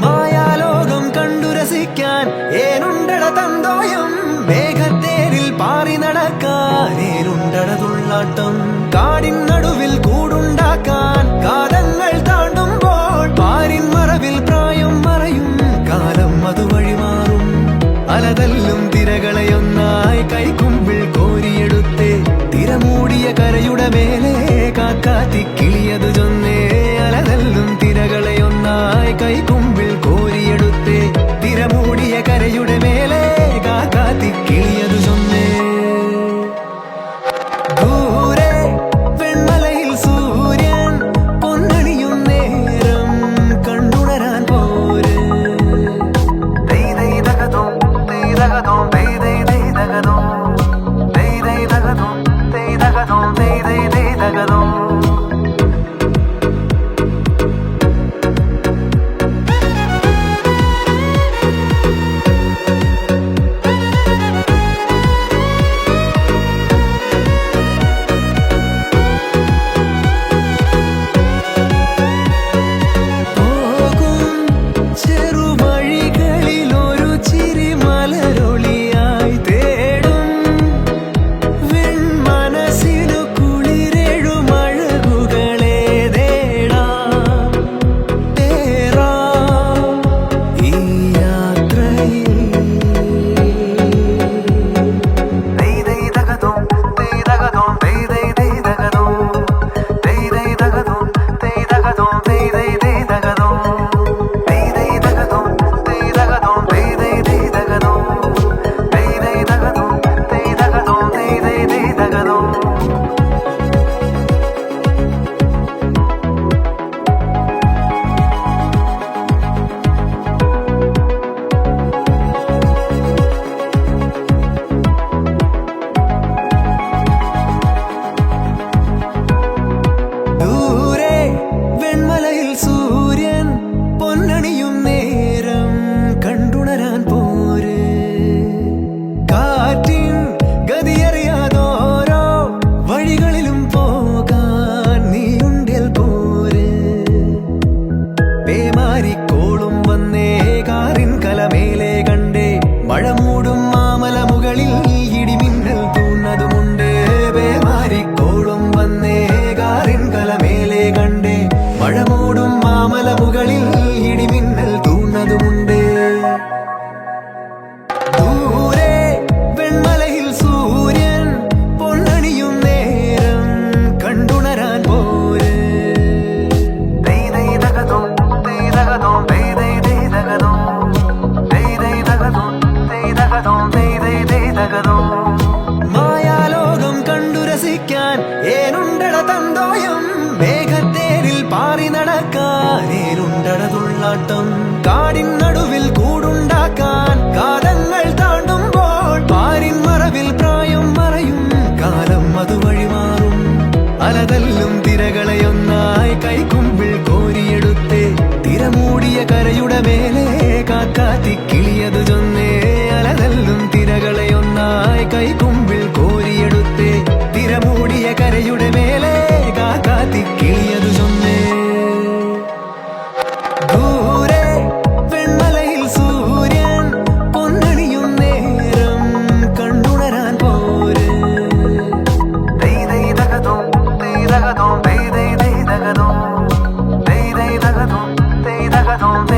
മായാലോകം കണ്ടു രസിക്കാൻ ഏനുണ്ടട തന്തോയം മേഘത്തേരിൽ പാറി നടക്കാൻ ഏനുണ്ടട തുള്ളാട്ടം കാടിൻ നടുവിൽ കൂടുണ്ടാക്കാൻ കാലങ്ങൾ താണ്ടുമ്പോൾ പാരിൻ മറവിൽ പ്രായം മറയും കാലം അതുവഴി മാറും അലതല്ലും തിരകളെയൊന്നായി കൈക്കുമ്പിൾ കോരിയെടുത്തേ തിരമൂടിയ കരയുടെ മേലെ കാക്കാത്തി കിളിയതു ചൊന്നേ അലതല്ലും തിരകളെയൊന്നായി കൈക്കുമ്പിൾ കോരിയെടുത്തേ തിരമൂടിയ കരയുടെ മേലെ കാക്കാത്തി കിളിയതു ചൊന്നേ ദൂരെ വെൺമലയിൽ സൂര്യൻ പൊന്നണിയും നേരം കണ്ടുണരാൻ പോര് കോളും വന്നേ കാറിൻ കലമേലെ കണ്ടേ മഴ മൂടും മാമല മുകളിൽ ഇടിമിന്നൽ തൂന്നതുമുണ്ട് പേമാരിക്കോളും വന്നേ കാറിൻ കലമേലെ കണ്ടേ മഴ മൂടും മാമല മുകളിൽ ഇടിമിന്നൽ തൂന്നതുമുണ്ട് ദൂരെ വെൺമലയിൽ സൂര്യൻ പൊന്നണിയും നേരം കണ്ടുണരാൻ പോര് മായാലോകം കണ്ടു രസിക്കാൻ ഏനുണ്ടട തന്തോയം മേഘത്തേരിൽ പാറി നടക്കാൻ ഏനുണ്ടട തുള്ളാട്ടം കാടിൻ നടുവിൽ കൂടുണ്ടാക്കാൻ കാലങ്ങൾ താണ്ടുമ്പോൾ പാരിൻ മറവിൽ പ്രായം മറയും കാലം അതുവഴി മാറും അലതല്ലും തിരകളെയൊന്നായി കൈക്കുമ്പിൾ കോരിയെടുത്തേ തിരമൂടിയ കരയുടെ മേലെ കാക്കാത്തി കിളിയതു ചൊന്നേ അലതല്ലും തിരകളെയൊന്നായി കൈക്കുമ്പിൾ കോരിയെടുത്തേ തിരമൂടിയ കരയുടെ മേലെ കാക്കാത്തി കിളിയതു ചൊന്നേ ദൂരെ വെൺമലയിൽ സൂര്യൻ പൊന്നണിയും നേരം കണ്ടുണരാൻ പോര് They